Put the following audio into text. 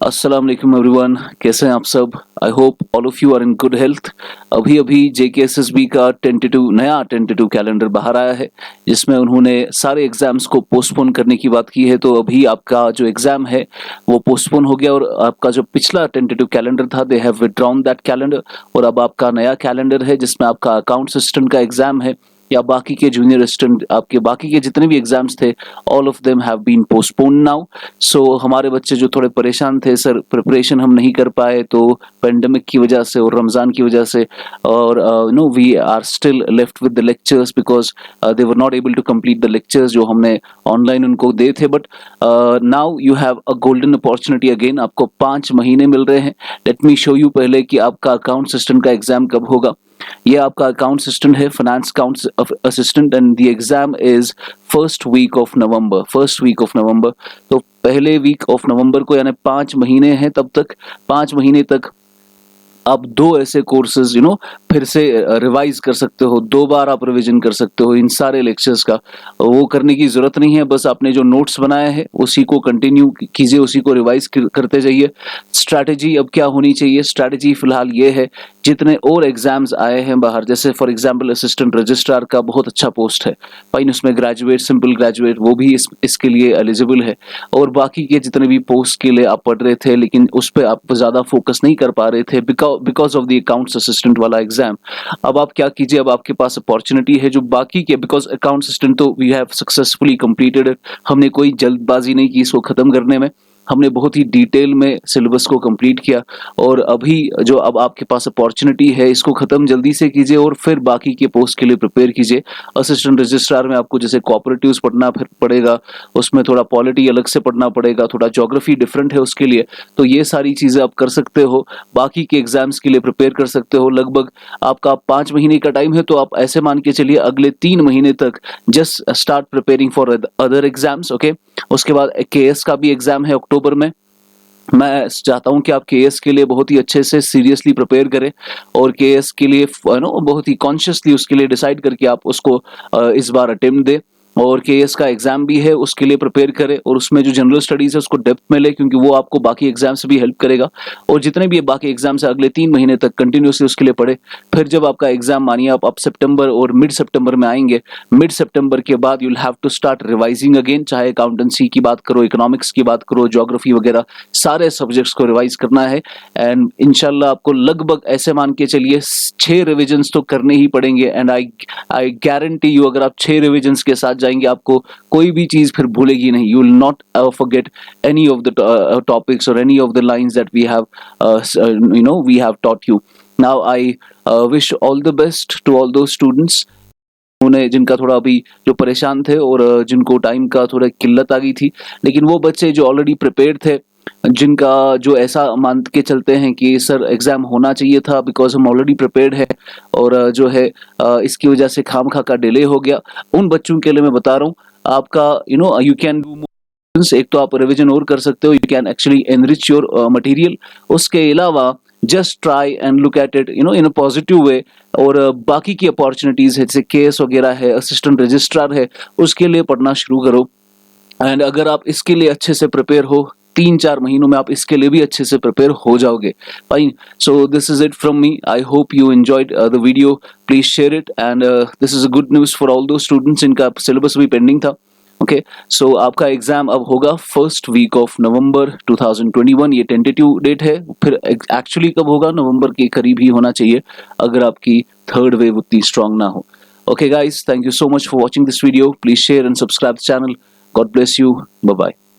अस्सलाम वालेकुम एवरीवन, कैसे हैं आप सब। I hope all of you are in good health. अभी अभी JKSSB का नया टेंटेटिव कैलेंडर बाहर आया है, जिसमें उन्होंने सारे एग्जाम्स को पोस्टपोन करने की बात की है। तो अभी आपका जो एग्जाम है वो पोस्टपोन हो गया, और आपका जो पिछला टेंटेटिव कैलेंडर था, they have withdrawn that calendar. और अब आपका नया कैलेंडर है जिसमें आपका अकाउंट असिस्टेंट का एग्जाम है, या बाकी के जूनियर असिस्टेंट, आपके बाकी के जितने भी एग्जाम्स थे, all of them have been postponed now. So हमारे बच्चे जो थोड़े परेशान थे, सर प्रिपरेशन हम नहीं कर पाए, तो पेंडेमिक की वजह से और रमज़ान की वजह से, और no we are still left with the lectures because they were not able to complete the lectures जो हमने ऑनलाइन उनको दे थे। But now you have a golden opportunity again, आपको 5 महीने मिल रहे हैं। लेट मी शो यू पहले कि आपका अकाउंट असिस्टेंट का एग्जाम कब होगा। ये आपका अकाउंट असिस्टेंट है, finance account assistant, and the exam is first week of November. तो पहले वीक ऑफ नवंबर को, यानी 5 महीने हैं तब तक, 5 महीने तक आप 2 ऐसे कोर्सेज फिर से रिवाइज कर सकते हो, 2 बार आप रिवीजन कर सकते हो इन सारे लेक्चर्स का। वो करने की जरूरत नहीं है, बस आपने जो नोट्स बनाए हैं उसी को कंटिन्यू कीजिए, उसी को रिवाइज करते जाइए। स्ट्रैटेजी अब क्या होनी चाहिए, स्ट्रैटेजी फिलहाल ये है, जितने और एग्जाम्स आए हैं बाहर, जैसे फॉर एग्जांपल असिस्टेंट रजिस्ट्रार का बहुत अच्छा पोस्ट है, फाइन, उसमें ग्रेजुएट, सिंपल ग्रेजुएट, वो भी इसके लिए एलिजिबल है। और बाकी के जितने भी पोस्ट के लिए आप पढ़ रहे थे लेकिन उस पर आप ज्यादा फोकस नहीं कर पा रहे थे because of the accounts assistant वाला एग्जाम, अब आप क्या कीजिए, अब आपके पास अपॉर्चुनिटी है जो बाकी के, बिकॉज अकाउंट असिस्टेंट तो वी हैव सक्सेसफुली कंप्लीटेड, हमने कोई जल्दबाजी नहीं की इसको खत्म करने में, हमने बहुत ही डिटेल में सिलेबस को कंप्लीट किया। और अभी जो अब आपके पास अपॉर्चुनिटी है, इसको खत्म जल्दी से कीजिए और फिर बाकी के पोस्ट के लिए प्रिपेयर कीजिए। असिस्टेंट रजिस्ट्रार में आपको जैसे कोऑपरेटिव्स पढ़ना पड़ेगा, उसमें थोड़ा पॉलिटी अलग से पढ़ना पड़ेगा, थोड़ा ज्योग्राफी डिफरेंट है उसके लिए, तो ये सारी चीजें आप कर सकते हो। बाकी के एग्जाम्स के लिए प्रिपेयर कर सकते हो। लगभग आपका 5 महीने का टाइम है, तो आप ऐसे मान के चलिए अगले 3 महीने तक just start preparing for other exams, okay. उसके बाद KS का भी एग्जाम है अक्टूबर में। मैं चाहता हूं कि आप KS के लिए बहुत ही अच्छे से सीरियसली प्रिपेयर करें, और KS के लिए बहुत ही कॉन्शियसली उसके लिए डिसाइड करके आप उसको इस बार अटेम्प्ट दें। और KS का एग्जाम भी है, उसके लिए प्रिपेयर करें, और उसमें जो जनरल स्टडीज है उसको डेप्थ में ले, क्योंकि वो आपको बाकी एग्जाम से भी हेल्प करेगा। और जितने भी बाकी एग्जाम्स है अगले 3 महीने तक कंटिन्यूसली उसके लिए पढ़े। फिर जब आपका एग्जाम, मानिए आप सितंबर और मिड सितंबर में आएंगे, मिड सितंबर के बाद you'll have to start revising again, चाहे अकाउंटेंसी की बात करो, इकोनॉमिक्स की बात करो, ज्योग्राफी वगैरह, सारे सब्जेक्ट्स को रिवाइज करना है। एंड इंशाल्लाह आपको लगभग ऐसे मान के चलिए 6 रिविजन्स तो करने ही पड़ेंगे। एंड आई गारंटी यू, अगर आप 6 रिविजन्स के साथ जाएंगे, आपको कोई भी चीज फिर भूलेगी नहीं। You will not forget any of the topics और any of the lines that we have taught you. Now I wish all the best to all those students उन्हें, जिनका थोड़ा अभी जो परेशान थे और जिनको टाइम का थोड़ा किल्लत आ गई थी, लेकिन वो बच्चे जो ऑलरेडी प्रिपेयर्ड थे, जिनका जो ऐसा मान के चलते हैं कि सर एग्जाम होना चाहिए था बिकॉज हम ऑलरेडी प्रिपेयर्ड है, और जो है इसकी वजह से खामखा का डिले हो गया, उन बच्चों के लिए मैं बता रहा हूँ, आपका यू कैन डू, एक तो आप रिवीजन और कर सकते हो, you can actually enrich your material. उसके अलावा just try and look at it in a positive way. और बाकी की अपॉर्चुनिटीज है, जैसे KS वगैरह है, असिस्टेंट रजिस्ट्रार है, उसके लिए पढ़ना शुरू करो। एंड अगर आप इसके लिए अच्छे से प्रिपेयर हो, 3-4 महीनों में आप इसके लिए भी अच्छे से प्रिपेयर हो जाओगे। Fine, so this is it from me. I hope you enjoyed the video, please share it, and this is a good news for all those students, इनका सिलेबस भी पेंडिंग था। ओके, सो आपका एग्जाम अब होगा first week of नवंबर 2021, ये tentative date है, फिर actually कब होगा, नवंबर के करीब ही होना चाहिए, अगर आपकी थर्ड वेव उतनी स्ट्रांग ना हो। Okay guys, thank you so much for watching this video. Please share and subscribe the channel. God bless you. Bye bye.